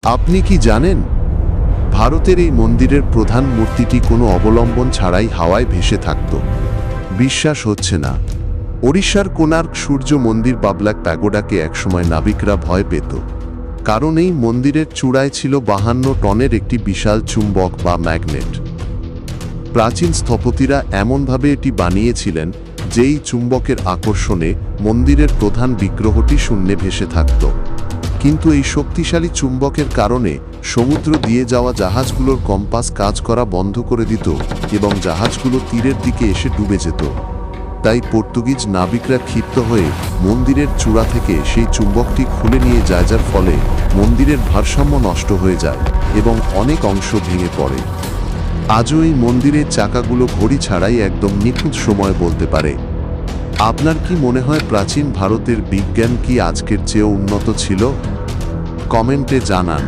আপনি কি জানেন ভারতের এই মন্দিরের প্রধান মূর্তিটি কোনো অবলম্বন ছাড়াই হাওয়ায় ভেসে থাকত? বিশ্বাস হচ্ছে না। ওড়িশার কোণার্ক সূর্য মন্দির বা ব্ল্যাক প্যাগোডাকে একসময় নাবিকরা ভয় পেত, কারণ এই মন্দিরের চূড়ায় ছিল 52 টনের একটি বিশাল চুম্বক বা ম্যাগনেট। প্রাচীন স্থপতিরা এমনভাবে এটি বানিয়েছিলেন যে এই চুম্বকের আকর্ষণে মন্দিরের প্রধান বিগ্রহটি শূন্যে ভেসে থাকত। কিন্তু এই শক্তিশালী চুম্বকের কারণে সমুদ্র দিয়ে যাওয়া জাহাজগুলোর কম্পাস কাজ করা বন্ধ করে দিত এবং জাহাজগুলো তীরের দিকে এসে ডুবে যেত। তাই পর্তুগিজ নাবিকরা ক্ষিপ্ত হয়ে মন্দিরের চূড়া থেকে সেই চুম্বকটি খুলে নিয়ে যায়, যার ফলে মন্দিরের ভারসাম্য নষ্ট হয়ে যায় এবং অনেক অংশ ভেঙে পড়ে। আজও এই মন্দিরের চাকাগুলো ঘড়ি ছাড়াই একদম নিখুঁত সময় বলতে পারে। আপনার কি মনে হয় প্রাচীন ভারতের বিজ্ঞান কি আজকের চেয়েও উন্নত ছিল? কমেন্টে জানান।